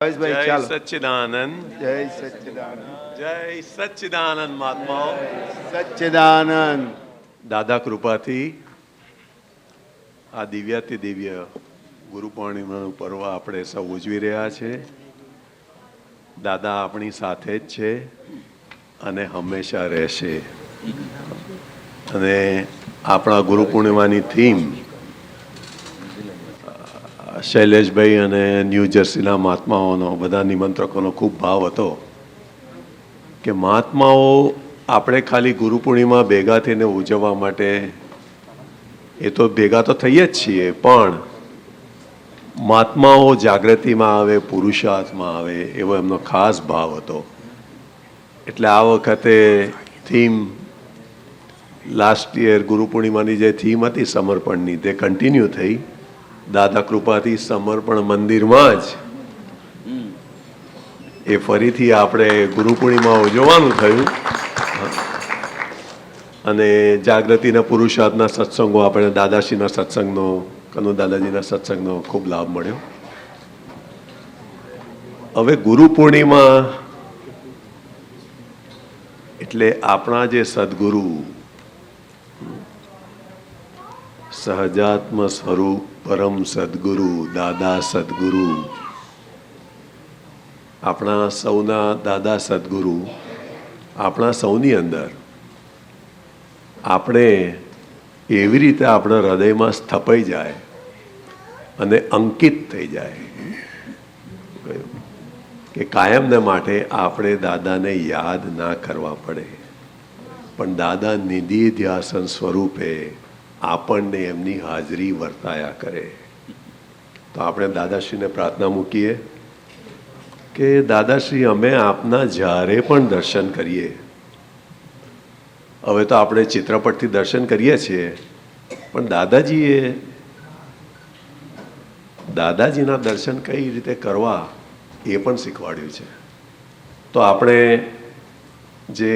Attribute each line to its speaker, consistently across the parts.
Speaker 1: જય સચ્ચિદાનંદ,
Speaker 2: જય સચ્ચિદાનંદ,
Speaker 1: જય સચ્ચિદાનંદ મહાત્માઓ.
Speaker 2: સચ્ચિદાનંદ.
Speaker 1: દાદા કૃપાથી આ દિવ્યાતિ દિવ્ય ગુરુ પૂર્ણિમાનું પર્વ આપણે સૌ ઉજવી રહ્યા છે. દાદા આપણી સાથે જ છે અને હંમેશા રહેશે. અને આપણા ગુરુ પૂર્ણિમાની થીમ શૈલેષભાઈ અને ન્યૂ જર્સીના મહાત્માઓનો, બધા નિમંત્રકોનો ખૂબ ભાવ હતો કે મહાત્માઓ આપણે ખાલી ગુરુ પૂર્ણિમા ભેગા થઈને ઉજવવા માટે એ તો ભેગા તો થઈએ જ છીએ, પણ મહાત્માઓ જાગૃતિમાં આવે, પુરુષાર્થમાં આવે, એવો એમનો ખાસ ભાવ હતો. એટલે આ વખતે થીમ લાસ્ટ યર ગુરુ પૂર્ણિમાની જે થીમ હતી સમર્પણની, તે કન્ટિન્યુ થઈ. દાદા કૃપાથી સમર્પણ મંદિરમાં જ એ ફરીથી આપણે ગુરુ પૂર્ણિમા ઉજવવાનું થયું. અને જાગૃતિના પુરુષાર્થના સત્સંગો, આપણે દાદાશ્રીના સત્સંગનો, કનુ દાદાજીના સત્સંગનો ખૂબ લાભ મળ્યો. હવે ગુરુ પૂર્ણિમા એટલે આપણા જે સદગુરુ, સહજાત્મ સ્વરૂપ પરમ સદગુરુ દાદા સદગુરુ, આપણા સૌના દાદા સદગુરુ આપણા સૌની અંદર આપણે એવી રીતે આપણા હૃદયમાં સ્થપાઈ જાય અને અંકિત થઈ જાય કે કાયમને માટે આપણે દાદાને યાદ ના કરવા પડે, પણ દાદા નિધિ ધ્યાસન સ્વરૂપે આપણને એમની હાજરી વર્તાયા કરે. તો આપણે દાદાશ્રીને પ્રાર્થના મૂકીએ કે દાદાશ્રી, અમે આપના જ્યારે પણ દર્શન કરીએ, હવે તો આપણે ચિત્રપટથી દર્શન કરીએ છીએ, પણ દાદાજીના દર્શન કઈ રીતે કરવા એ પણ શીખવાડ્યું છે. તો આપણે જે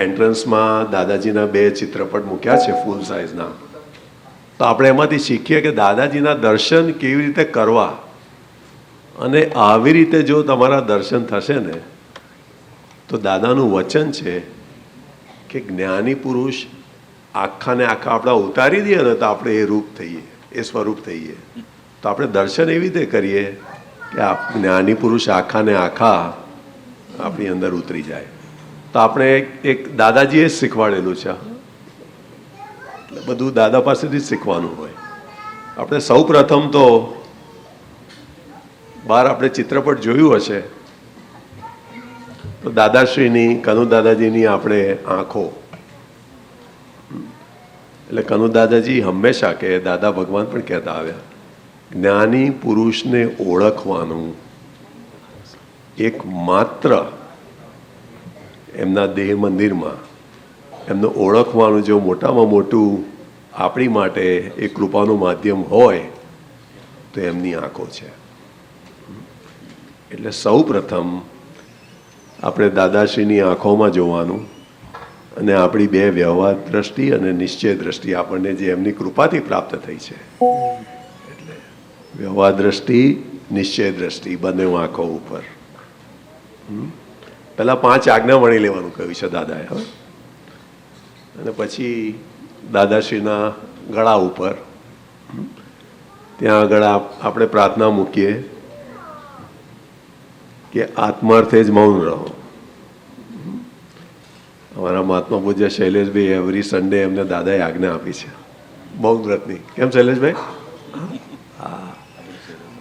Speaker 1: એન્ટ્રન્સમાં દાદાજીના 2 ચિત્રપટ મૂક્યા છે ફૂલ સાઇઝના, તો આપણે એમાંથી શીખીએ કે દાદાજીના દર્શન કેવી રીતે કરવા. અને આવી રીતે જો તમારા દર્શન થશે ને, તો દાદાનું વચન છે કે જ્ઞાની પુરુષ આખાને આખા આપણા ઉતારી દઈએ ને, તો આપણે એ રૂપ થઈએ, એ સ્વરૂપ થઈએ. તો આપણે દર્શન એવી રીતે કરીએ કે જ્ઞાની પુરુષ આખાને આખા આપણી અંદર ઉતરી જાય. તો આપણે એક દાદાજીએ જ શીખવાડેલું છે, બધું દાદા પાસેથી જ શીખવાનું હોય. આપણે સૌ પ્રથમ તો બહાર આપણે ચિત્રપટ જોયું હશે, તો દાદાશ્રીની, કનુ દાદાજીની આપણે આંખો, એટલે કનુ દાદાજી હંમેશા કે, દાદા ભગવાન પણ કહેતા આવ્યા, જ્ઞાની પુરુષને ઓળખવાનું એક માત્ર એમના દેહ મંદિરમાં એમને ઓળખવાનું જો મોટામાં મોટું આપણી માટે એ કૃપાનું માધ્યમ હોય તો એમની આંખો છે. એટલે સૌ પ્રથમ આપણે દાદાશ્રીની આંખોમાં જોવાનું, અને આપણી 2 વ્યવહાર દ્રષ્ટિ અને નિશ્ચય દ્રષ્ટિ આપણને જે એમની કૃપાથી પ્રાપ્ત થઈ છે, એટલે વ્યવહાર દ્રષ્ટિ, નિશ્ચય દ્રષ્ટિ, બંને આંખો ઉપર. પહેલા 5 આજ્ઞા વણી લેવાનું કહ્યું છે દાદાએ. હવે અને પછી દાદાશ્રીના ગળા ઉપર, ત્યાં આગળ આપણે પ્રાર્થના મૂકીએ કે આત્માર્થે જ મૌન રહો. અમારા મહાત્મા પૂજ્ય શૈલેષભાઈ એવરી સન્ડે એમને દાદાએ આજ્ઞા આપી છે મૌન વ્રતની. કેમ શૈલેષભાઈ? હા,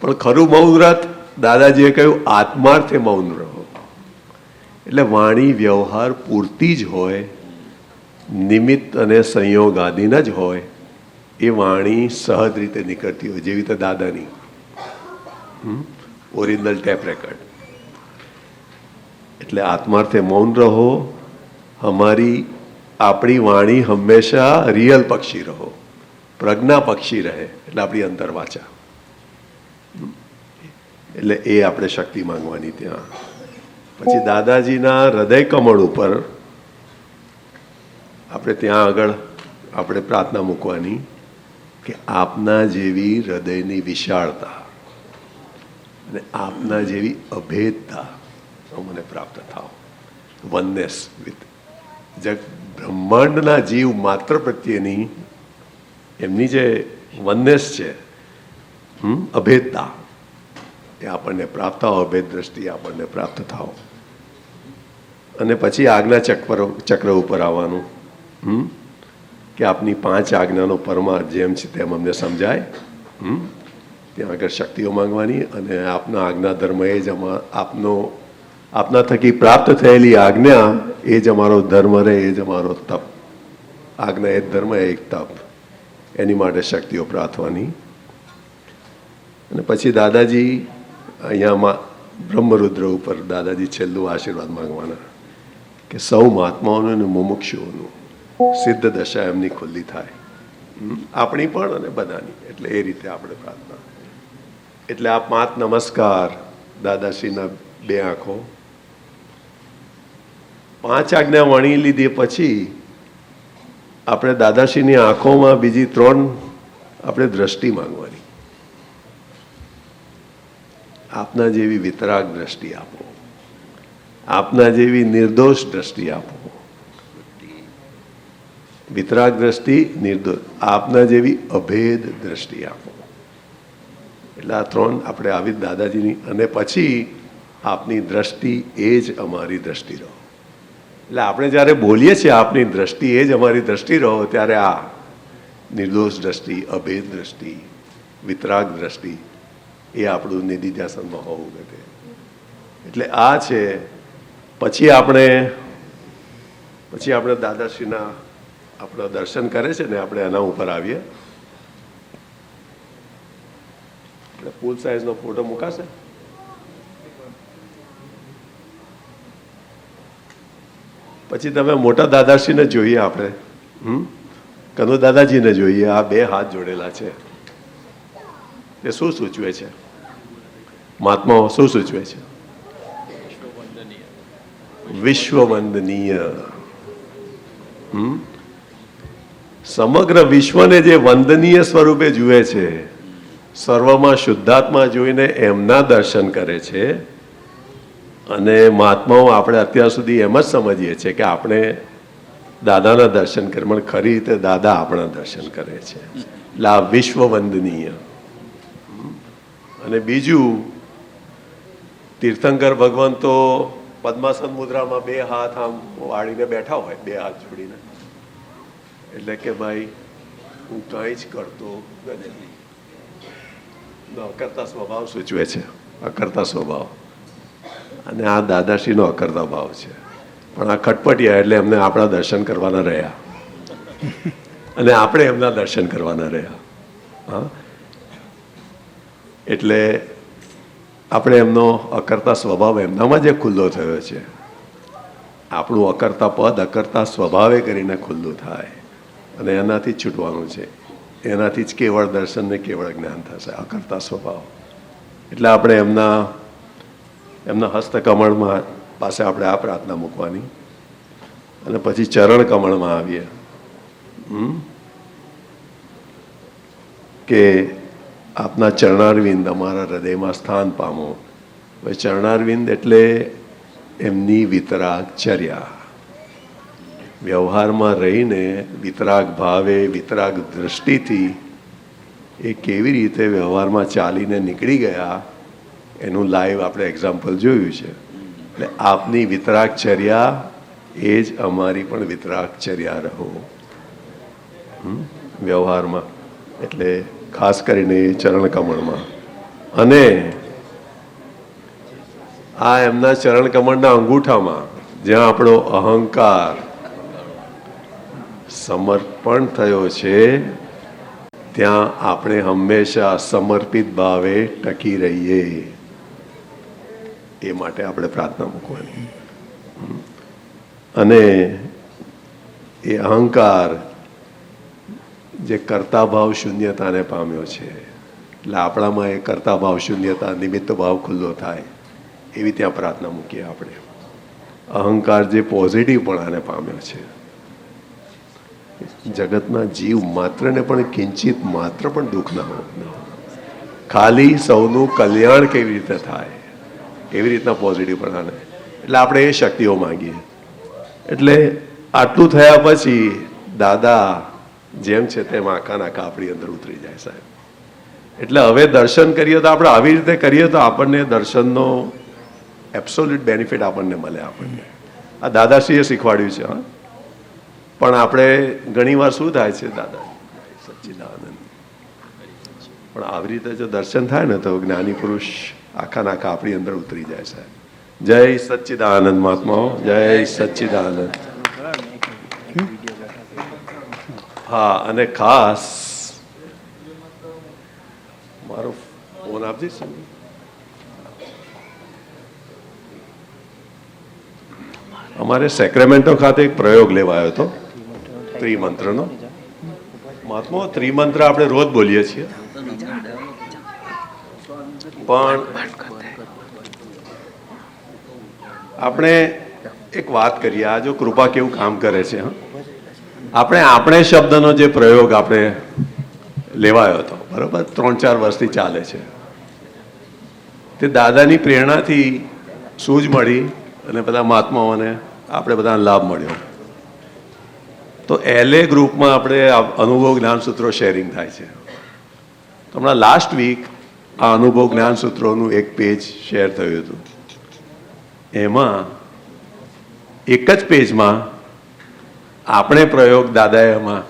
Speaker 1: પણ ખરું મૌન વ્રત દાદાજીએ કહ્યું આત્માર્થે મૌન રહો. એટલે વાણી વ્યવહાર પૂરતી જ હોય, નિમિત્ત અને સંયોગ આદિના જ હોય, એ વાણી સહજ રીતે નીકળતી હોય, જેવી રીતે દાદાની ઓરિજિનલ ટેપ રેકર્ડ. એટલે આત્માર્થે મૌન રહો. આપણી વાણી હંમેશા રિયલ પક્ષી રહો, પ્રજ્ઞા પક્ષી રહે, એટલે આપણી અંતરવાચા. એટલે એ આપણે શક્તિ માંગવાની ત્યાં. પછી દાદાજીના હૃદય કમળ ઉપર આપણે ત્યાં આગળ આપણે પ્રાર્થના મૂકવાની કે આપના જેવી હૃદયની વિશાળતા, અને આપના જેવી અભેદતા મને પ્રાપ્ત થાવ. વનનેસ વિથ બ્રહ્માંડના જીવ માત્ર પ્રત્યેની એમની જે વનનેસ છે, અભેદતા, એ આપણને પ્રાપ્ત થાવ. અભેદ દ્રષ્ટિ આપણને પ્રાપ્ત થાવ. અને પછી આજ્ઞા ચક્ર ઉપર આવવાનું, કે આપની 5 આજ્ઞાનો પરમાર્થ જેમ છે તેમ અમને સમજાય. ત્યાં આગળ શક્તિઓ માંગવાની, અને આપના આજ્ઞા ધર્મ એ જ આપના થકી પ્રાપ્ત થયેલી આજ્ઞા એ જ અમારો ધર્મ રહે, એ જ અમારો તપ. આજ્ઞા એ જ ધર્મ, એ એક તપ. એની માટે શક્તિઓ પ્રાર્થવાની. અને પછી દાદાજી અહીંયામાં બ્રહ્મરુદ્ર ઉપર દાદાજી છેલ્લું આશીર્વાદ માંગવાના કે સૌ મહાત્માઓનું અને મુમુક્ષુઓનું સિદ્ધ દશા એમની ખુલ્લી થાય, આપણી પણ અને બધાની. એટલે એ રીતે આપણે પ્રાર્થના. એટલે આ 5 નમસ્કાર, દાદાશ્રીના 2 આંખો, 5 આજ્ઞા વણી લીધી પછી આપણે દાદાશ્રીની આંખોમાં બીજી 3 આપણે દ્રષ્ટિ માંગવાની. આપના જેવી વિતરાગ દ્રષ્ટિ આપો, આપના જેવી નિર્દોષ દ્રષ્ટિ આપો. વિતરાગ દ્રષ્ટિ, નિર્દોષ, આપના જેવી અભેદ દ્રષ્ટિ આપો. એટલે આ 3 આપણે આવી દાદાજીની. અને પછી આપની દ્રષ્ટિ એ જ અમારી દ્રષ્ટિ રહો. એટલે આપણે જ્યારે બોલીએ છીએ આપની દ્રષ્ટિ એ જ અમારી દ્રષ્ટિ રહો, ત્યારે આ નિર્દોષ દ્રષ્ટિ, અભેદ દ્રષ્ટિ, વિતરાગ દ્રષ્ટિ એ આપણું નિધિધ્યાસનમાં હોવું જોઈએ. એટલે આ છે. પછી આપણે દાદાશ્રીના આપણા દર્શન કરે છે ને, આપણે એના ઉપર આવીએ. ફૂલ સાઇઝનો ફોટો મુકાશે. પછી તમે મોટા દાદાશ્રીને જોઈએ, આપણે કનુ દાદાજીને જોઈએ. આ 2 હાથ જોડેલા છે. એ શું સૂચવે છે? મહાત્માઓ શું સૂચવે છે? વિશ્વવંદનીય. સમગ્ર વિશ્વને જે વંદનીય સ્વરૂપે જુએ છે, સર્વમાં શુદ્ધાત્મા જોઈને એમના દર્શન કરે છે. અને મહાત્માઓ આપણે અત્યાર સુધી એમ જ સમજીએ છીએ કે આપણે દાદાના દર્શન કરીએ, પણ ખરી રીતે દાદા આપણા દર્શન કરે છે. એટલે આ વિશ્વવંદનીય. અને બીજું, તીર્થંકર ભગવાન તો પદ્માસન મુદ્રામાં 2 હાથ આમ વાળીને બેઠા હોય, 2 હાથ જોડીને. એટલે કે ભાઈ હું કંઈ જ કરતો નથી. અકર્તા સ્વભાવ સૂચવે છે, અકર્તા સ્વભાવ. અને આ દાદાશ્રીનો અકર્તા ભાવ છે. પણ આ ખટપટિયા એટલે એમને આપણા દર્શન કરવાના રહ્યા, અને આપણે એમના દર્શન કરવાના રહ્યા. હા, એટલે આપણે એમનો અકર્તા સ્વભાવ એમનામાં જે ખુલ્લો થયો છે, આપણું અકર્તા પદ અકર્તા સ્વભાવે કરીને ખુલ્લું થાય, અને એનાથી જ છૂટવાનું છે. એનાથી જ કેવળ દર્શન ને કેવળ જ્ઞાન થશે, અકર્તા સ્વભાવ. એટલે આપણે એમના હસ્તકમળમાં પાસે આપણે આ પ્રાર્થના મૂકવાની. અને પછી ચરણ કમળમાં આવીએ કે આપના ચરણારવિંદ અમારા હૃદયમાં સ્થાન પામો. હવે ચરણારવિંદ એટલે એમની વિતરાગચર્યા. વ્યવહારમાં રહીને વિતરાગ ભાવે, વિતરાગ દ્રષ્ટિથી એ કેવી રીતે વ્યવહારમાં ચાલીને નીકળી ગયા, એનું લાઈવ આપણે એક્ઝામ્પલ જોયું છે. એટલે આપની વિતરાગચર્યા એ જ અમારી પણ વિતરાગચર્યા રહો વ્યવહારમાં. એટલે ખાસ કરીને ચરણ કમળમાં. અને આ એમના ચરણ કમળના અંગૂઠામાં જ્યાં આપણો અહંકાર સમર્પણ થયો છે, ત્યાં આપણે હંમેશા સમર્પિત ભાવે ટકી રહીએ. એ માટે આપણે પ્રાર્થના મૂકવાની. અને એ અહંકાર જે કર્તા ભાવ શૂન્યતાને પામ્યો છે, એટલે આપણામાં એ કર્તા ભાવ શૂન્યતા, નિમિત્ત ભાવ ખુલ્લો થાય, એવી ત્યાં પ્રાર્થના મૂકીએ આપણે. અહંકાર જે પોઝિટિવપણાને પામ્યો છે, જગતના જીવ માત્રને પણ કિંચિત માત્ર પણ દુઃખ ના હોય, ખાલી સૌનું કલ્યાણ કેવી રીતે થાય એવી રીતના પોઝિટિવ પ્રણાને એટલે આપણે એ શક્તિઓ માંગીએ. એટલે આટલું થયા પછી દાદા જેમ છે તેમ આખા નાખા આપણી અંદર ઉતરી જાય સાહેબ. એટલે હવે દર્શન કરીએ તો આપણે આવી રીતે કરીએ તો આપણને દર્શનનો એબ્સોલ્યુટ બેનિફિટ આપણને મળે. આપણને આ દાદાશ્રીએ શીખવાડ્યું છે. હા, પણ આપણે ઘણીવાર શું થાય છે દાદા સચ્ચિદાનંદ, પણ આવી રીતે જો દર્શન થાય ને તો જ્ઞાની પુરુષ આખા નાખા આપણી અંદર ઉતરી જાય સાહેબ. જય સચ્ચિદાનંદ મહાત્માઓ, જય સચ્ચિદાનંદ. હા, અને ખાસ મારો ફોન આપજે. અમારે સેક્રેમેન્ટો ખાતે એક પ્રયોગ લેવાયો હતો ત્રિમંત્રનો. મહાત્મા ત્રિમંત્ર આપણે રોજ બોલીએ છીએ, પણ આપણે એક વાત કરીએ. આ જો કૃપા કેવું કામ કરે છે. આપણે શબ્દનો જે પ્રયોગ આપણે લેવાયો હતો બરોબર, 3-4 વર્ષથી ચાલે છે. તે દાદાની પ્રેરણાથી સૂઝ મળી અને બધા મહાત્માઓને આપણે બધાને લાભ મળ્યો. તો LA ગ્રુપમાં આપણે અનુભવ જ્ઞાન સૂત્રો શેરિંગ થાય છે. તો હમણાં લાસ્ટ વીક આ અનુભવ જ્ઞાન સૂત્રોનું એક પેજ શેર થયું હતું. એમાં એક જ પેજમાં આપણે પ્રયોગ દાદાએ એમાં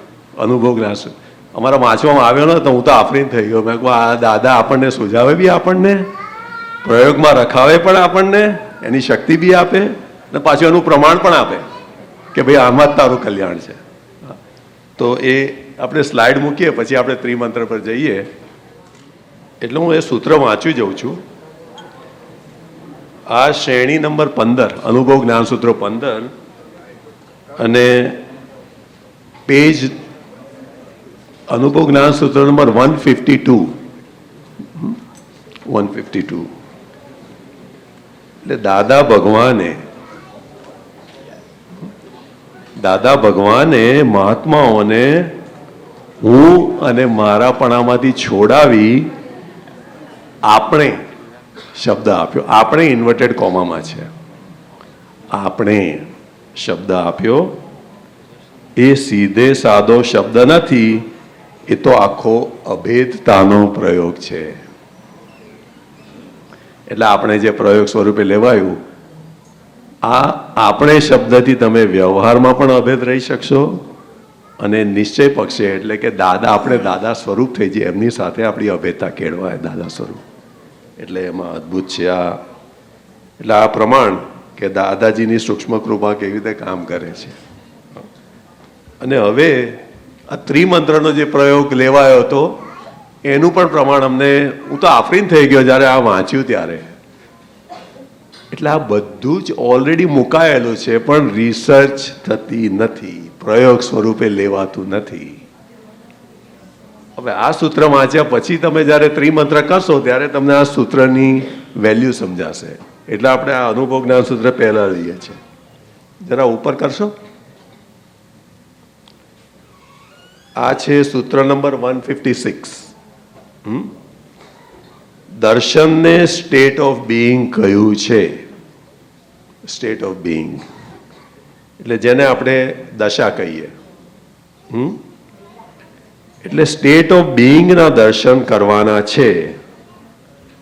Speaker 1: અનુભવ જ્ઞાન સૂત્ર અમારા વાંચવામાં આવ્યો ને તો હું તો આફરીન થઈ ગયો. મેં કહું આ દાદા આપણને સુઝાવે બી, આપણને પ્રયોગમાં રખાવે પણ, આપણને એની શક્તિ બી આપે અને પાછું એનું પ્રમાણ પણ આપે કે ભાઈ આમાં જ તારું કલ્યાણ છે. તો એ આપણે સ્લાઇડ મૂકીએ પછી આપણે ત્રિમંત્ર પર જઈએ. એટલે હું એ સૂત્ર વાંચી જઉં છું. આ શ્રેણી નંબર 15 અનુભવ જ્ઞાન સૂત્રો 15 અને પેજ અનુભવ જ્ઞાન સૂત્ર નંબર 152. એટલે દાદા ભગવાને મહાત્માઓને હું અને મારાપણામાંથી છોડાવી આપણે શબ્દ આપ્યો. આપણે ઇન્વર્ટેડ કોમામાં છે. આપણે શબ્દ આપ્યો એ સીધે સાદો શબ્દ નથી, એ તો આખો અભેદતાનો પ્રયોગ છે. એટલે આપણે જે પ્રયોગ સ્વરૂપે લેવાયું, આ આપણે શબ્દથી તમે વ્યવહારમાં પણ અભેદ રહી શકશો અને નિશ્ચય પક્ષે એટલે કે દાદા, આપણે દાદા સ્વરૂપ થઈ જઈએ એમની સાથે આપણી અભેદતા કેળવાય દાદા સ્વરૂપ. એટલે એમાં અદ્ભુત છે આ. એટલે આ પ્રમાણ કે દાદાજીની સૂક્ષ્મ કૃપા કેવી રીતે કામ કરે છે. અને હવે આ ત્રિમંત્રનો જે પ્રયોગ લેવાયો હતો એનું પણ પ્રમાણ અમને, હું તો આફરીન થઈ ગયો જ્યારે આ વાંચ્યું ત્યારે. એટલે આ બધું જ ઓલરેડી મુકાયેલું છે પણ રિસર્ચ થતી નથી, પ્રયોગ સ્વરૂપે લેવાતું નથી. હવે આ સૂત્ર વાંચ્યા પછી તમે જ્યારે ત્રિમંત્ર કરશો ત્યારે તમને આ સૂત્રની વેલ્યુ સમજાશે. એટલે આપણે આ અનુભવ જ્ઞાન સૂત્ર પહેલા લઈએ છીએ. જરા ઉપર કરશો. આ છે સૂત્ર નંબર 156. દર્શનને સ્ટેટ ઓફ બીઈંગ કહ્યું છે. સ્ટેટ ઓફ બીઈંગ એટલે જેને આપણે દશા કહીએ. એટલે સ્ટેટ ઓફ બીઈંગના દર્શન કરવાના છે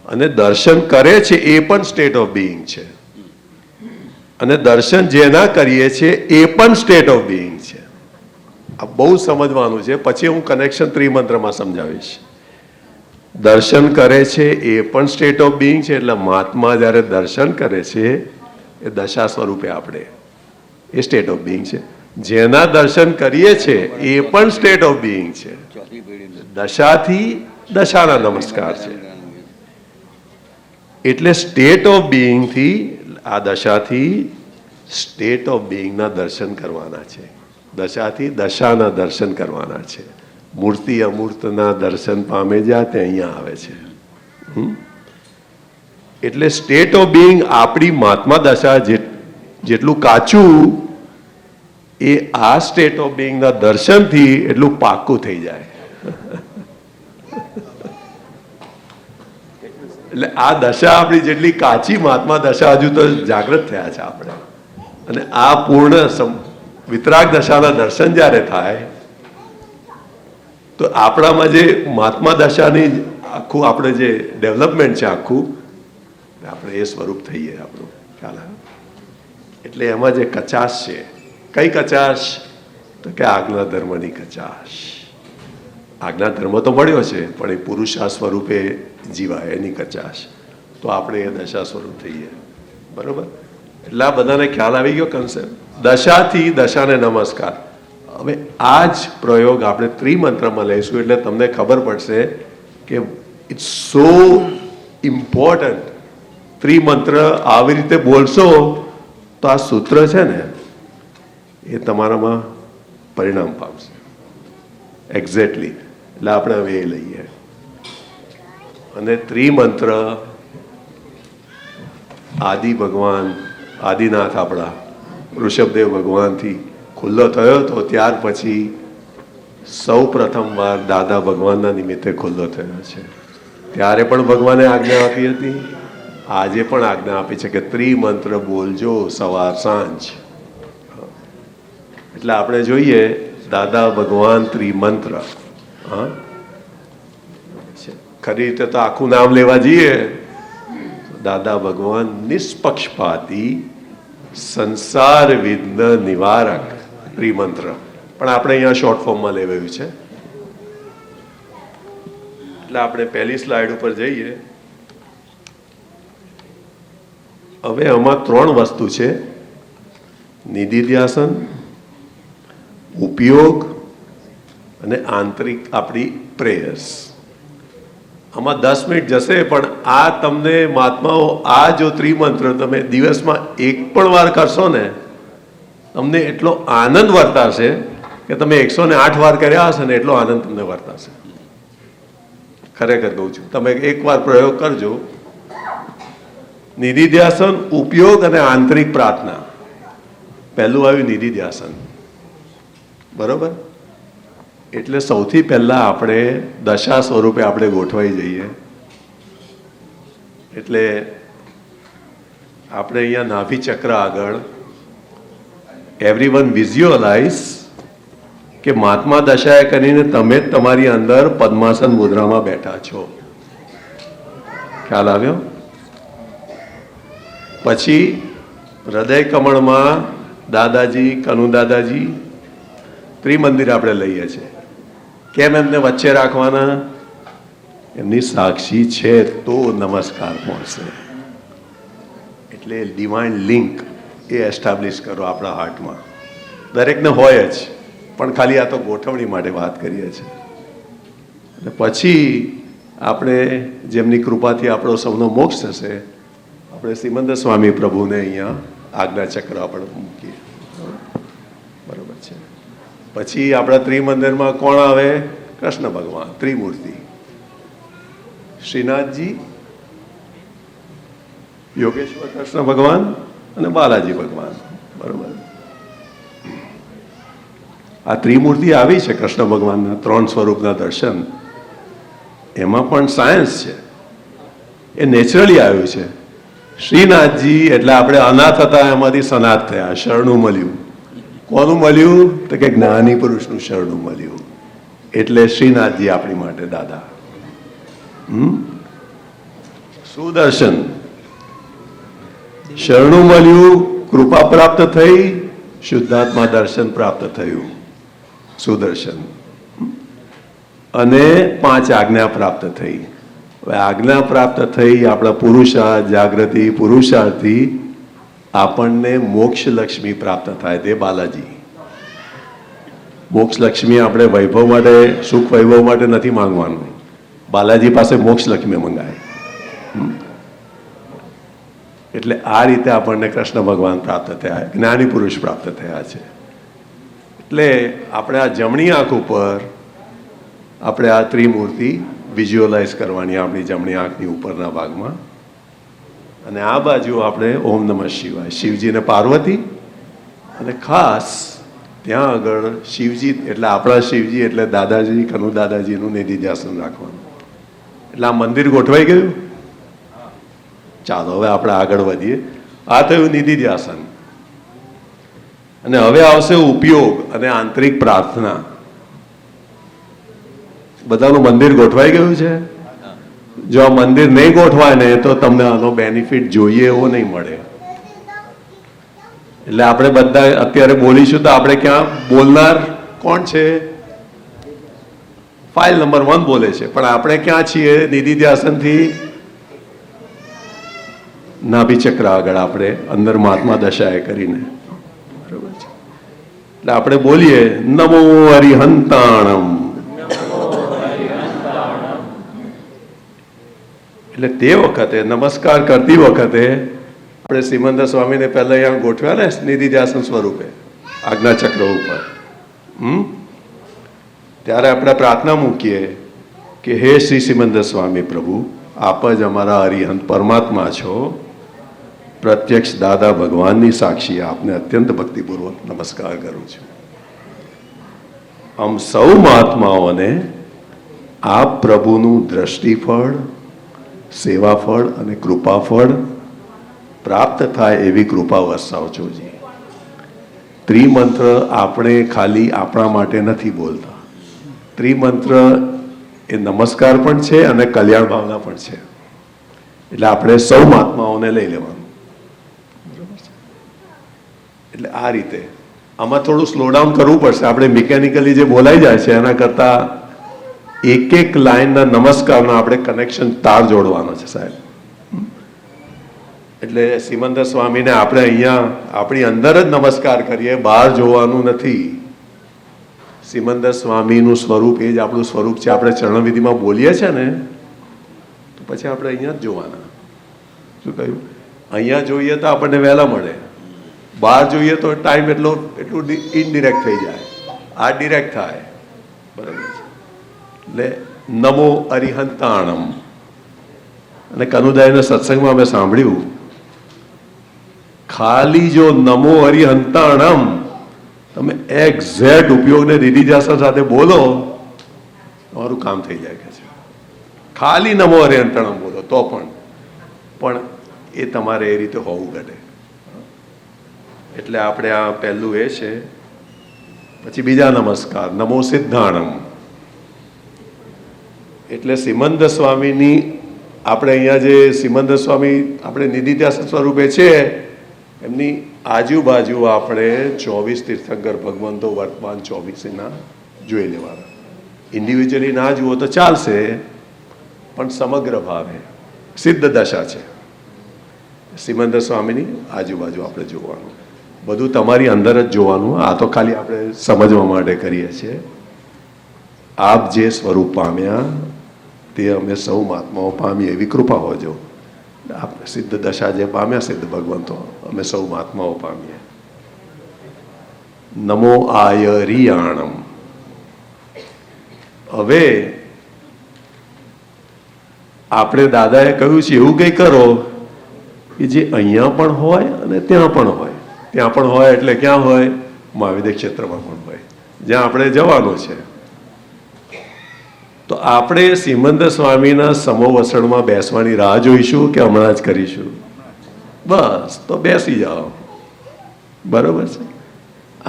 Speaker 1: અને દર્શન કરે છે એ પણ સ્ટેટ ઓફ બીઈંગ છે અને દર્શન જેના કરીએ છીએ એ પણ સ્ટેટ ઓફ બીઈંગ છે. આ બહુ સમજવાનું છે, પછી હું કનેક્શન ત્રિમંત્રમાં સમજાવીશ. દર્શન કરે છે એ પણ સ્ટેટ ઓફ બીઈંગ છે. એટલે મહાત્મા જ્યારે દર્શન કરે છે એ દશા સ્વરૂપે આપણે એ સ્ટેટ ઓફ બીઈંગ છે. જેના દર્શન કરીએ છે એ પણ સ્ટેટ ઓફ બીઈંગ છે. દશાથી દશાના નમસ્કાર છે. એટલે સ્ટેટ ઓફ બીઈંગ થી આ દશાથી સ્ટેટ ઓફ બીઈંગના દર્શન કરવાના છે. દશાથી દશાના દર્શન કરવાના છે. મૂર્તિ અમૂર્તના દર્શન પામે જ્યાં તે અહીંયા આવે છે. એટલે સ્ટેટ ઓફ બીઈંગ આપણી મહાત્મા દશા જેટલું કાચું એ આ સ્ટેટ ઓફ બીઈંગના દર્શનથી એટલું પાક્કું થઈ જાય. એટલે આ દશા આપણી જેટલી કાચી મહાત્મા દશા હજુ તો જાગૃત થયા છે આપણે. અને આ પૂર્ણ વિતરાગ દશાના દર્શન જ્યારે થાય તો આપણામાં જે મહાત્મા દશાની આખું આપણે જે ડેવલપમેન્ટ છે આખું આપણે એ સ્વરૂપ થઈએ આપણું ખ્યાલ આવે. એટલે એમાં જે કચાશ છે, કઈ કચાશ? તો કે આજ્ઞા ધર્મની કચાશ. આજ્ઞા ધર્મ તો મળ્યો છે પણ એ પુરુષા સ્વરૂપે જીવાય એની કચાશ. તો આપણે એ દશા સ્વરૂપ થઈએ. બરોબર? એટલે આ બધાને ખ્યાલ આવી ગયો કન્સેપ્ટ. દશાથી દશાને નમસ્કાર. હવે આ જ પ્રયોગ આપણે ત્રિમંત્રમાં લઈશું એટલે તમને ખબર પડશે કે ઇટ્સ સો ઇમ્પોર્ટન્ટ. ત્રિમંત્ર આવી રીતે બોલશો તો આ સૂત્ર છે ને એ તમારામાં પરિણામ પામશે એક્ઝેક્ટલી. એટલે આપણે હવે એ લઈએ. અને ત્રિમંત્ર આદિ ભગવાન આદિનાથ આપણા ઋષભદેવ ભગવાનથી ખુલ્લો થયો તો ત્યાર પછી સૌ પ્રથમવાર દાદા ભગવાનના નિમિત્તે ખુલ્લો થયો છે. ત્યારે પણ ભગવાને આજ્ઞા આપી હતી, આજે પણ આજ્ઞા આપી છે કે ત્રિમંત્ર બોલજો સવાર સાંજ. એટલે આપણે જોઈએ દાદા ભગવાન ત્રિમંત્ર. હા, ખરી રીતે તો આખું નામ લેવા જઈએ દાદા ભગવાન નિષ્પક્ષપાતી સંસાર વિઘ્ન નિવારક ત્રિમંત્ર. પણ આપણે અહીંયા શોર્ટ ફોર્મમાં લેવાયું છે. એટલે આપણે પહેલી સ્લાઇડ ઉપર જઈએ. હવે આમાં 3 વસ્તુ છે: નિધિધ્યાસન, ઉપયોગ અને આંતરિક આપણી પ્રેયર્સ. આમાં 10 મિનિટ જશે પણ આ તમને મહાત્માઓ આ જો ત્રિમંત્ર તમે દિવસમાં એક પણ વાર કરશો ને તમને એટલો આનંદ વર્તાશે કે તમે 108 વાર કર્યા હશે ને એટલો આનંદ તમને વર્તાશે. ખરેખર કહું છું, તમે એકવાર પ્રયોગ કરજો. નિધિધ્યાસન, ઉપયોગ અને આંતરિક પ્રાર્થના. પહેલું આવ્યું નિધિધ્યાસન. બરોબર? એટલે સૌથી પહેલા આપણે દશા સ્વરૂપે આપણે ગોઠવાઈ જઈએ. એટલે આપણે અહીંયા નાભી ચક્ર આગળ એવરીવન વિઝ્યુઅલાઇઝ કે મહાત્મા દશાએ કરીને તમે જ તમારી અંદર પદ્માસન મુદ્રામાં બેઠા છો. ખ્યાલ આવ્યો? પછી હૃદય કમળમાં દાદાજી, કનુ દાદાજી ત્રિમંદિર આપણે લઈએ છીએ. કેમ એમને વચ્ચે રાખવાના? એમની સાક્ષી છે તો નમસ્કાર પહોંચશે. એટલે ડિવાઇન લિંક એ એસ્ટાબ્લિશ કરો આપણા હાર્ટમાં. દરેકને હોય જ, પણ ખાલી આ તો ગોઠવણી માટે વાત કરીએ છીએ. અને પછી આપણે જેમની કૃપાથી આપણો સૌનો મોક્ષ થશે આપણે શ્રીમંત સ્વામી પ્રભુને અહીંયા આજ્ઞા ચક્ર આપણે મૂકીએ. બરોબર છે? પછી આપણા ત્રિમંદિરમાં કોણ આવે? કૃષ્ણ ભગવાન ત્રિમૂર્તિ, શ્રીનાથજી, યોગેશ્વર કૃષ્ણ ભગવાન અને બાલાજી ભગવાન. બરોબર? આ ત્રિમૂર્તિ આવી છે કૃષ્ણ ભગવાનના 3 સ્વરૂપના દર્શન. એમાં પણ સાયન્સ છે, એ નેચરલી આવ્યું છે. શ્રીનાથજી એટલે આપણે અનાથ હતા એમાંથી સનાથ થયા, શરણું મળ્યું. કોનું મળ્યું? તો કે જ્ઞાની પુરુષનું શરણું મળ્યું. એટલે શ્રીનાથજી આપણી માટે દાદા. સુદર્શન, શરણું મળ્યું, કૃપા પ્રાપ્ત થઈ, શુદ્ધાત્મા દર્શન પ્રાપ્ત થયું. સુદર્શન. અને 5 આજ્ઞા પ્રાપ્ત થઈ. હવે આજ્ઞા પ્રાપ્ત થઈ આપણા પુરુષાર્થ, જાગૃતિ, પુરુષાર્થથી આપણને મોક્ષ લક્ષ્મી પ્રાપ્ત થાય. તે બાલાજી. મોક્ષ લક્ષ્મી આપણે વૈભવ માટે, સુખ વૈભવ માટે નથી માંગવાનું. બાલાજી પાસે મોક્ષ લક્ષ્મી મંગાય. એટલે આ રીતે આપણને કૃષ્ણ ભગવાન પ્રાપ્ત થયા, જ્ઞાની પુરુષ પ્રાપ્ત થયા છે. એટલે આપણે આ જમણી આંખ ઉપર આપણે આ ત્રિમૂર્તિ વિઝ્યુઅલાઇઝ કરવાની, આપણી જમણી આંખની ઉપરના ભાગમાં. અને આ બાજુ આપણે ઓમ નમઃ શિવાય, શિવજી ને પાર્વતી. અને ખાસ ત્યાં આગળ શિવજી એટલે આપણા શિવજી એટલે દાદાજી, કનુ દાદાજીનું નિધિધ્યાસન રાખવાનું. એટલે આ મંદિર ગોઠવાઈ ગયું. ચાલો હવે આપણે આગળ વધીએ. આ થયું નિધિધ્યાસન. અને હવે આવશે ઉપયોગ અને આંતરિક પ્રાર્થના. બધાનું મંદિર ગોઠવાઈ ગયું છે? જો આ મંદિર નહીં ગોઠવાય ને તો તમને આનો બેનિફિટ જોઈએ એવો નહીં મળે. એટલે આપણે બધા અત્યારે બોલીશું તો આપણે ક્યાં બોલનાર કોણ છે? ફાઇલ નંબર 1 બોલે છે, પણ આપણે ક્યાં છીએ? નિધિધ્યાસનથી નાભી ચક્ર આગળ આપણે અંદર મહાત્મા દશાએ કરીને, બરોબર છે. એટલે આપણે બોલીએ નમો હરિહંતાણમ. એટલે તે વખતે નમસ્કાર કરતી વખતે આપણે સિમંદર સ્વામીને પહેલા અહીંયા ગોઠવ્યા ને નિધિધ્યાસન સ્વરૂપે આજ્ઞા ચક્ર ઉપર. ત્યારે આપણે પ્રાર્થના મૂકીએ કે હે શ્રી સિમંદર સ્વામી પ્રભુ, આપ જ અમારા હરિહંત પરમાત્મા છો. પ્રત્યક્ષ દાદા ભગવાનની સાક્ષી આપને અત્યંત ભક્તિપૂર્વક નમસ્કાર કરું છું. આમ સૌ મહાત્માઓને આપ પ્રભુનું દ્રષ્ટિફળ, સેવાફળ અને કૃપાફળ પ્રાપ્ત થાય એવી કૃપા વરસાવજોજી. ત્રિમંત્ર આપણે ખાલી આપણા માટે નથી બોલતા. ત્રિમંત્ર એ નમસ્કાર પણ છે અને કલ્યાણ ભાવના પણ છે. એટલે આપણે સૌ મહાત્માઓને લઈ લેવાનું. એટલે આ રીતે આમાં થોડું સ્લો ડાઉન કરવું પડશે. આપણે મિકેનિકલી જે બોલાઈ જાય છે એના કરતા એક એક લાઈનના નમસ્કારનો આપણે કનેક્શન તાર જોડવાનો છે સાહેબ. એટલે સિમંદર સ્વામીને આપણે અહીંયા આપણી અંદર જ નમસ્કાર કરીએ, બહાર જોવાનું નથી. સિમંદર સ્વામીનું સ્વરૂપ એ જ આપણું સ્વરૂપ છે. આપણે ચરણવિધિમાં બોલીએ છીએ ને તો પછી આપણે અહીંયા જ જોવાના. શું કહ્યું? અહીંયા જોઈએ તો આપણને વહેલા મળે, બહાર જોઈએ તો ટાઈમ એટલું ઇનડિરેક્ટ થઈ જાય, આ ડિરેક્ટ થાય. બરાબર છે. એટલે નમો અરિહંતાણમ. અને કનુદાયના સત્સંગમાં અમે સાંભળ્યું, ખાલી જો નમો અરિહંતાણમ તમે એક્ઝેક્ટ ઉપયોગને નિધિધ્યાસન સાથે બોલો, તમારું કામ થઈ જાય કે છે. ખાલી નમો અરિહંતાણમ બોલો તો પણ એ તમારે એ રીતે હોવું ઘટે. એટલે આપણે આ પહેલું એ છે. પછી બીજા નમસ્કાર નમો સિદ્ધાણમ. એટલે સિમંદર સ્વામીની આપણે અહીંયા જે સિમંદર સ્વામી આપણે નિધિધ્યાસન સ્વરૂપે છે એમની આજુબાજુ આપણે 24 તીર્થંકર ભગવંતો વર્તમાન 24 જોઈ લેવાના. ઇન્ડિવિજ્યુઅલી ના જુઓ તો ચાલશે, પણ સમગ્ર ભાવે સિદ્ધ દશા છે. સિમંદર સ્વામીની આજુબાજુ આપણે જોવાનું, બધું તમારી અંદર જ જોવાનું. આ તો ખાલી આપણે સમજવા માટે કરીએ છીએ. આપ જે સ્વરૂપ પામ્યા તે અમે સૌ મહાત્માઓ પામીએ એવી કૃપા હોજો. આપણે સિદ્ધ દશા જે પામ્યા સિદ્ધ ભગવંતો અમે સૌ મહાત્માઓ પામીએ. નમો આયરિયાણમ. હવે આપણે દાદાએ કહ્યું છે એવું કંઈ કરો કે જે અહીંયા પણ હોય અને ત્યાં પણ હોય. ત્યાં પણ હોય એટલે ક્યાં હોય? મહાવિદ્ય ક્ષેત્રમાં પણ હોય, જ્યાં આપણે જવાનું છે. તો આપણે સિમંદર સ્વામીના સમોવસણમાં બેસવાની રાહ જોઈશું કે હમણાં જ કરીશું? બસ તો બેસી જાઓ. બરોબર છે.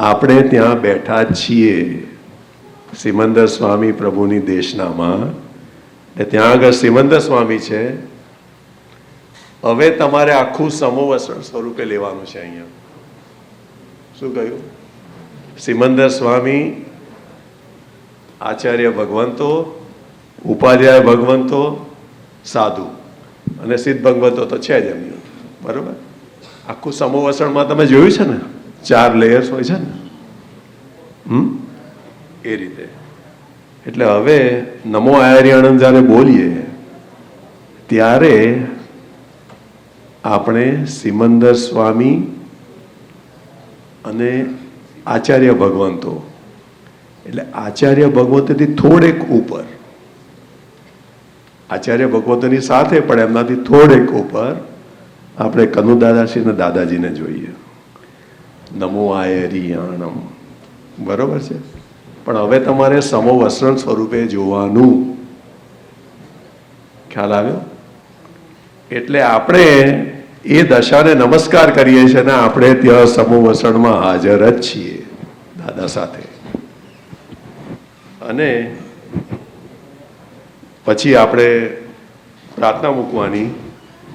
Speaker 1: આપણે ત્યાં બેઠા છીએ સિમંદર સ્વામી પ્રભુની દેશનામાં. ત્યાં આગળ સિમંદર સ્વામી છે. હવે તમારે આખું સમોવસણ સ્વરૂપે લેવાનું છે. અહીંયા શું કહ્યું? સિમંદર સ્વામી, આચાર્ય ભગવંતો, ઉપાધ્યાય ભગવંતો, સાધુ અને સિદ્ધ ભગવંતો તો છે જ એમની. બરોબર. આખું સમોવસણમાં તમે જોયું છે ને 4 લેયર્સ હોય છે ને. એ રીતે. એટલે હવે નમો આયર્યાણમ જ્યારે બોલીએ ત્યારે આપણે સિમંદર સ્વામી અને આચાર્ય ભગવંતો, એટલે આચાર્ય ભગવંતોથી થોડેક ઉપર, આચાર્ય ભગવંતોની સાથે પણ એમનાથી થોડેક ઉપર આપણે કનુ દાદાશ્રી અને દાદાજીને જોઈએ. નમો આયરિયાણમ. બરોબર છે. પણ હવે તમારે સમોવસરણ સ્વરૂપે જોવાનું. ખ્યાલ આવ્યો? એટલે આપણે એ દશાને નમસ્કાર કરીએ છીએ ને આપણે ત્યાં સમૂહ વસણમાં હાજર જ છીએ દાદા સાથે. અને પછી આપણે પ્રાર્થના મૂકવાની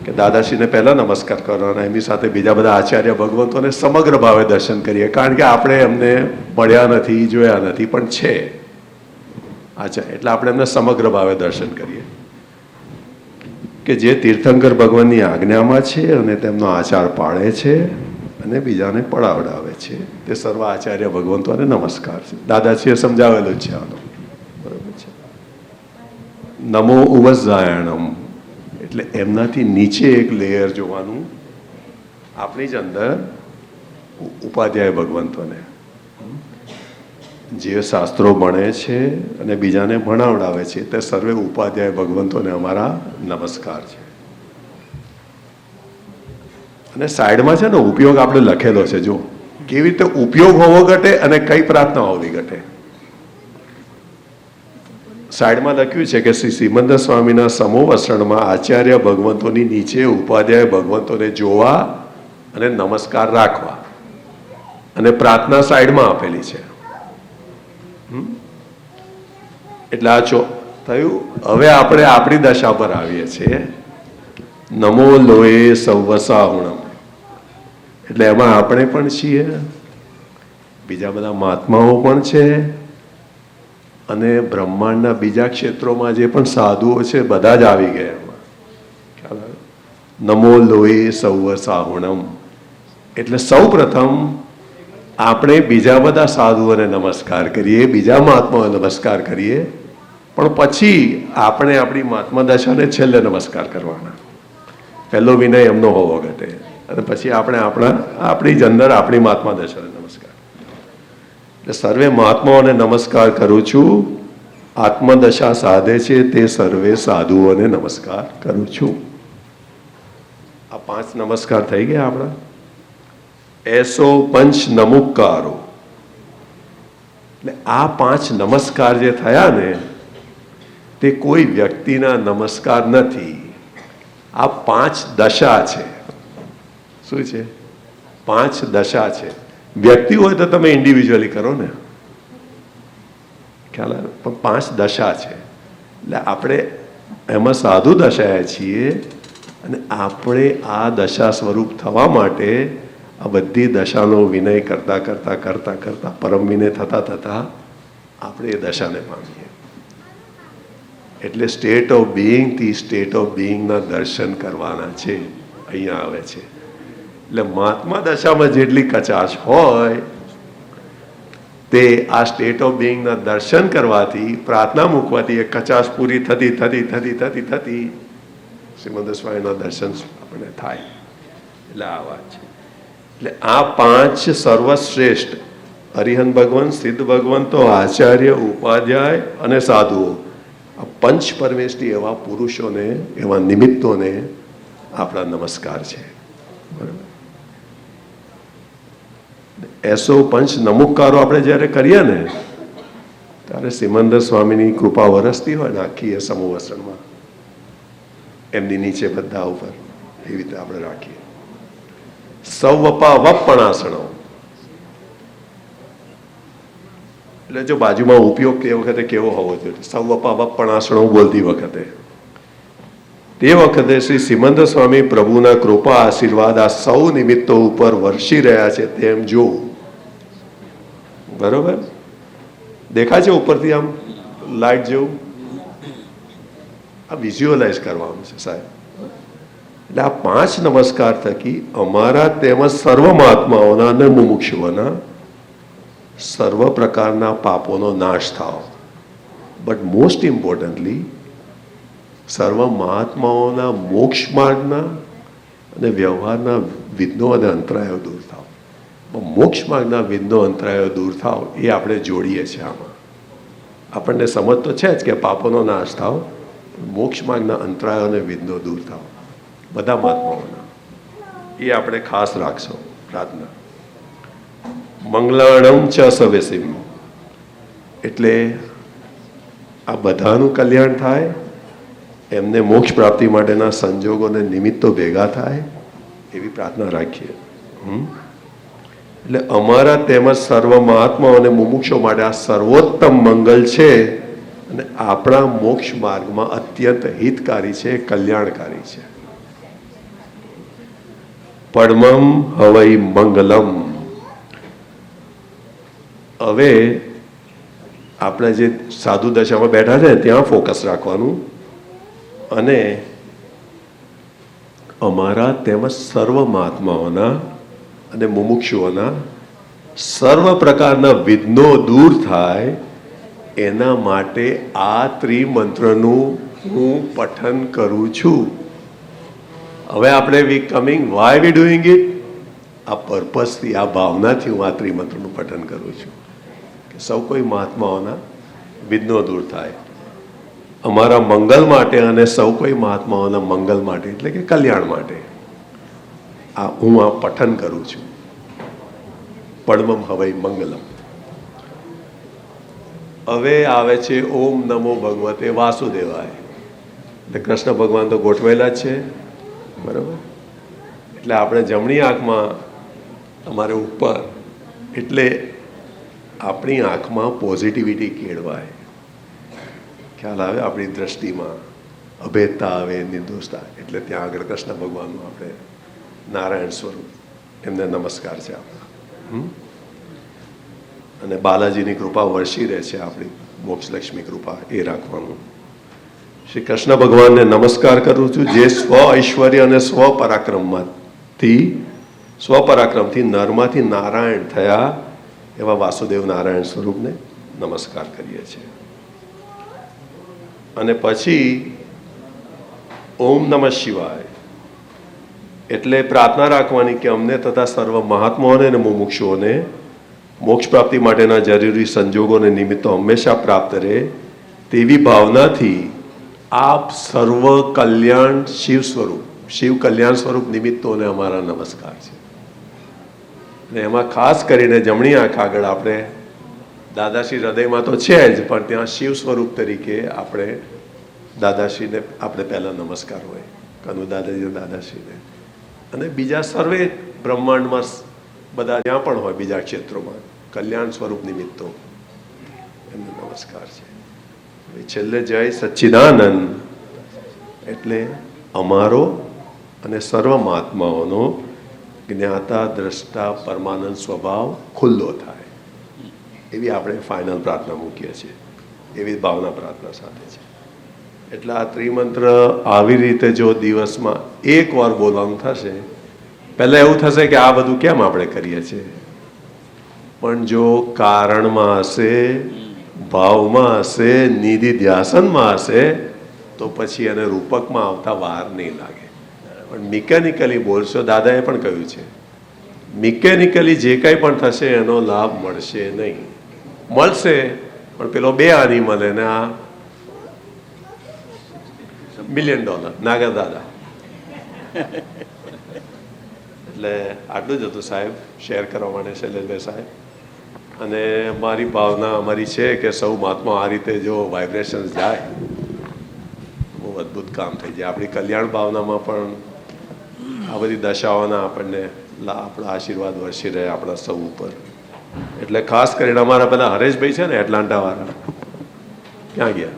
Speaker 1: કે દાદાશ્રીને પહેલા નમસ્કાર કરવાના, એમની સાથે બીજા બધા આચાર્ય ભગવંતોને સમગ્ર ભાવે દર્શન કરીએ, કારણ કે આપણે એમને મળ્યા નથી, જોયા નથી, પણ છે આચાર્ય, એટલે આપણે એમને સમગ્ર ભાવે દર્શન કરીએ કે જે તીર્થંકર ભગવાનની આજ્ઞામાં છે અને તેમનો આચાર પાળે છે અને બીજાને પડાવડાવે છે, તે સર્વ આચાર્ય ભગવંતોને નમસ્કાર છે. દાદાશ્રીએ સમજાવેલું જ છે આનો, બરોબર છે. નમો ઉવઝાયણમ એટલે એમનાથી નીચે એક લેયર જોવાનું આપણી જ અંદર ઉપાધ્યાય ભગવંતોને, જે શાસ્ત્રો ભણે છે અને બીજાને ભણાવડાવે છે, તે સર્વે ઉપાધ્યાય ભગવંતોને અમારા નમસ્કાર છે. અને સાઈડમાં છે ને ઉપયોગ આપણે લખેલો છે, જો કેવી રીતે ઉપયોગ હોવો ઘટે અને કઈ પ્રાર્થના હોવી ઘટે. સાઈડમાં લખ્યું છે કે શ્રી સિમંદર સ્વામીના સમૂહ વસણમાં આચાર્ય ભગવંતોની નીચે ઉપાધ્યાય ભગવંતોને જોવા અને નમસ્કાર રાખવા, અને પ્રાર્થના સાઈડમાં આપેલી છે. એટલે આ થયું. હવે આપણે આપણી દશા પર આવીએ છીએ. નમો લોએ સૌવસાહુણમ એટલે એમાં આપણે પણ છીએ, બીજા બધા મહાત્માઓ પણ છે, અને બ્રહ્માંડના બીજા ક્ષેત્રોમાં જે પણ સાધુઓ છે બધા જ આવી ગયા એમાં. ખ્યાલ આવે? નમો લોએ સૌવસાહુણમ એટલે સૌ પ્રથમ આપણે બીજા બધા સાધુઓને નમસ્કાર કરીએ, બીજા મહાત્માઓને નમસ્કાર કરીએ, પણ પછી આપણે આપણી મહાત્મા દશાને છેલ્લે નમસ્કાર કરવાના. પહેલો વિનય એમનો હોવો ઘટે, અને પછી આપણે આપણી જ અંદર આપણી મહાત્મા દશાને નમસ્કાર. એટલે સર્વે મહાત્માઓને નમસ્કાર કરું છું. આત્મદશા સાધે છે તે સર્વે સાધુઓને નમસ્કાર કરું છું. આ 5 નમસ્કાર થઈ ગયા આપણા. એસો પંચ નમુકારો એટલે આ 5 નમસ્કાર જે થયા ને તે કોઈ વ્યક્તિના નમસ્કાર નથી, આ 5 દશા છે. શું છે? 5 દશા છે. વ્યક્તિ હોય તો તમે ઇન્ડિવિજ્યુઅલી કરો ને, ખ્યાલ આવે? પણ 5 દશા છે. એટલે આપણે એમાં સાધુ દશાએ છીએ, અને આપણે આ દશા સ્વરૂપ થવા માટે આ બધી દશાનો વિનય કરતા કરતા કરતા કરતા પરમ વિનય થતા થતા આપણે એ દશાને પામીએ. એટલે સ્ટેટ ઓફ બિઈંગ થી સ્ટેટ ઓફ બિઈંગના દર્શન કરવાના છે, અહીંયા આવે છે. એટલે મહાત્મા દશામાં જેટલી કચાશ હોય તે આ સ્ટેટ ઓફ બિઈંગના દર્શન કરવાથી, પ્રાર્થના મૂકવાથી એ કચાશ પૂરી થતી થતી થતી થતી થતી શ્રીમંદર સ્વામીના દર્શન આપણને થાય. એટલે આ વાત છે. એટલે આ 5 સર્વશ્રેષ્ઠ હરિહન ભગવાન, સિદ્ધ ભગવંતો, આચાર્ય, ઉપાધ્યાય અને સાધુઓ, આ પંચ પરમેષ્ઠી એવા પુરુષોને, એવા નિમિત્તોને આપણા નમસ્કાર છે. બરાબર? એસો પંચ નમુકારો આપણે જ્યારે કરીએ ને ત્યારે સિમંદર સ્વામીની કૃપા વરસતી હોય ને આખી એ સમૂહ વસણમાં, એમની નીચે બધા ઉપર એવી રીતે આપણે રાખીએ. સૌવપા વપણાસણો એટલે જો બાજુમાં ઉપયોગ તે વખતે કેવો હોવો જોઈએ, સૌવપા વપણાસણો બોલતી વખતે, તે વખતે શ્રી સિમંદર સ્વામી પ્રભુના કૃપા આશીર્વાદ આ સૌ નિમિત્તો ઉપર વર્ષી રહ્યા છે તેમ જોવું. બરોબર? દેખાય છે ઉપરથી આમ લાઈટ જેવું? આ વિઝ્યુઅલાઇઝ કરવાનું છે સાહેબ. એટલે આ 5 નમસ્કાર થકી અમારા તેમજ સર્વ મહાત્માઓના અને મુમુક્ષુઓના સર્વ પ્રકારના પાપોનો નાશ થાવ. બટ મોસ્ટ ઇમ્પોર્ટન્ટલી સર્વ મહાત્માઓના મોક્ષ માર્ગના અને વ્યવહારના વિઘ્નો અને અંતરાયો દૂર થાવ. મોક્ષ માર્ગના વિઘ્નો અંતરાયો દૂર થાવ એ આપણે જોડીએ છીએ આમાં. આપણને સમજ તો છે જ કે પાપોનો નાશ થાવ, મોક્ષ માર્ગના અંતરાયો અને વિઘ્નો દૂર થાવ બધા મહાત્માઓના, એ આપણે ખાસ રાખશો પ્રાર્થના. મંગલાણમ ચ સવેસિમ એટલે આ બધાનું કલ્યાણ થાય એમને મોક્ષ પ્રાપ્તિ માટેના સંજોગોને નિમિત્તો ભેગા થાય એવી પ્રાર્થના રાખીએ. એટલે અમારા તેમજ સર્વ મહાત્માઓ અને મુમુક્ષો માટે આ સર્વોત્તમ મંગલ છે અને આપણા મોક્ષ માર્ગમાં અત્યંત હિતકારી છે, કલ્યાણકારી છે. પડમમ હવૈ મંગલમ. હવે આપણે જે સાધુ દશામાં બેઠા છે ત્યાં ફોકસ રાખવાનું અને અમારા તેમજ સર્વ મહાત્માઓના અને મુમુક્ષુઓના સર્વ પ્રકારના વિઘ્નો દૂર થાય એના માટે આ ત્રિમંત્રનું હું પઠન કરું છું. હવે આપણે we coming why we doing it, આ પર્પઝથી, આ ભાવનાથી હું આ ત્રિમંત્રનું પઠન કરું છું કે સૌ કોઈ મહાત્માઓના વિઘ્નો દૂર થાય અમારા મંગલ માટે અને સૌ કોઈ મહાત્માઓના મંગલ માટે એટલે કે કલ્યાણ માટે હું આ પઠન કરું છું. પડમમ હવૈ મંગલમ. હવે આવે છે ઓમ નમો ભગવતે વાસુદેવાય. એટલે કૃષ્ણ ભગવાન તો ગોઠવાયેલા જ છે, બરાબર. એટલે આપણે જમણી આંખમાં અમારે ઉપર, એટલે આપણી આંખમાં પોઝિટિવિટી કેળવાય, ખ્યાલ આવે, આપણી દ્રષ્ટિમાં અભેદતા આવે, નિર્દોષતા. એટલે ત્યાં આગળ કૃષ્ણ ભગવાનનું આપણે નારાયણ સ્વરૂપ એમને નમસ્કાર છે આપણા. અને બાલાજીની કૃપા વર્ષી રહે છે, આપણી મોક્ષલક્ષ્મી કૃપા એ રાખવાનું. શ્રી કૃષ્ણ ભગવાનને નમસ્કાર કરું છું જે સ્વ ઐશ્વર્ય અને સ્વપરાક્રમથી નરમાંથી નારાયણ થયા એવા વાસુદેવ નારાયણ સ્વરૂપને નમસ્કાર કરીએ છીએ. અને પછી ઓમ નમઃ શિવાય એટલે પ્રાર્થના રાખવાની કે અમને તથા સર્વ મહાત્માઓને અને મુમુક્ષુઓને મોક્ષ પ્રાપ્તિ માટેના જરૂરી સંજોગોને નિમિત્તો હંમેશા પ્રાપ્ત રહે તેવી ભાવનાથી આપ સર્વ કલ્યાણ શિવ સ્વરૂપ, શિવ કલ્યાણ સ્વરૂપ નિમિત્તોને અમારા નમસ્કાર છે. અને એમાં ખાસ કરીને જમણી આંખ આગળ આપણે દાદાશ્રી હૃદયમાં તો છે જ, પણ ત્યાં શિવ સ્વરૂપ તરીકે આપણે દાદાશ્રીને આપણે પહેલા નમસ્કાર હોય, કનુ દાદાજી દાદાશ્રીને, અને બીજા સર્વે બ્રહ્માંડમાં બધા જ્યાં પણ હોય બીજા ક્ષેત્રોમાં કલ્યાણ સ્વરૂપ નિમિત્તો એમને નમસ્કાર છે. છેલ્લે જય સચ્ચિદાનંદ એટલે અમારો અને સર્વ મહાત્માઓનો જ્ઞાતા દ્રષ્ટા પરમાનંદ સ્વભાવ ખુલ્લો થાય એવી આપણે ફાઇનલ પ્રાર્થના મૂકીએ છીએ. એવી ભાવના પ્રાર્થના સાથે છે. એટલે આ ત્રિમંત્ર આવી રીતે જો દિવસમાં એક વાર બોલવાનું થશે, પહેલાં એવું થશે કે આ બધું કેમ આપણે કરીએ છીએ, પણ જો કારણમાં હશે, ભાવમાં હશે, નિધિ ધ્યાસનમાં હશે તો પછી એને રૂપકમાં આવતા વાર નહીં લાગે. પણ મિકેનિકલી બોલશો, દાદાએ પણ કહ્યું છે, મિકેનિકલી જે કંઈ પણ થશે એનો લાભ મળશે નહીં. મળશે પણ પેલો 2 આની મળે ને આ $1 મિલિયન નાગર દાદા. એટલે આટલું જ હતું સાહેબ, શેર કરવા માટે શૈલેષભાઈ સાહેબ. અને મારી ભાવના અમારી છે કે સૌ મહાત્મા આ રીતે જો વાઇબ્રેશન્સ જાય બહુ અદ્ભુત કામ થઈ જાય. આપણી કલ્યાણ ભાવનામાં પણ આ બધી દશાઓના આપણને આપણા આશીર્વાદ વર્ષી રહે આપણા સૌ ઉપર. એટલે ખાસ કરીને અમારા પેલા હરેશભાઈ છે ને એટલાન્ટા વાળા, ક્યાં ગયા?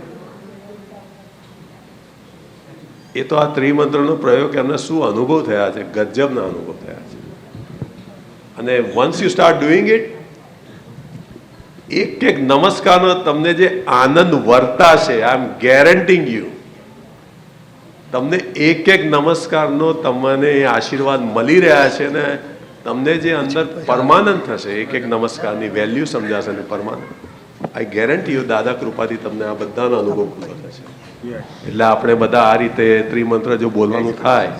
Speaker 1: એ તો આ ત્રિમંત્રનો પ્રયોગ એમને શું અનુભવ થયા છે, ગજબના અનુભવ થયા છે. અને once you start doing it, એક એક નમસ્કારનો તમને જે આનંદ વર્તાશે, આઈ એમ ગેરંટીંગ યુ, તમને એક એક નમસ્કારનો તમને આશીર્વાદ મળી રહ્યા છે ને તમને જે અંદર પરમાનંદ થશે, એક એક નમસ્કારની વેલ્યુ સમજાશે ને પરમાનંદ. આઈ ગેરંટી યુ, દાદા કૃપાથી તમને આ બધાનો અનુભવ પૂરો થશે. એટલે આપણે બધા આ રીતે ત્રિમંત્ર જો બોલવાનું થાય,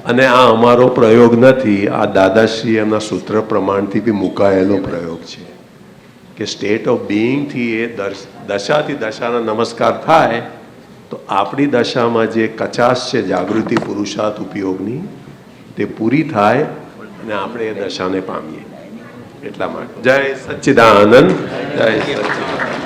Speaker 1: અને આ અમારો પ્રયોગ નથી, આ દાદાશ્રી એમના સૂત્ર પ્રમાણથી બી મુકાયેલો પ્રયોગ છે કે સ્ટેટ ઓફ બિઈંગથી એ દશાથી દશાના નમસ્કાર થાય તો આપણી દશામાં જે કચાશ છે જાગૃતિ પુરુષાર્થ ઉપયોગની તે પૂરી થાય અને આપણે એ દશાને પામીએ. એટલા માટે જય સચ્ચિદાનંદ, જય સચ્ચિદાનંદ.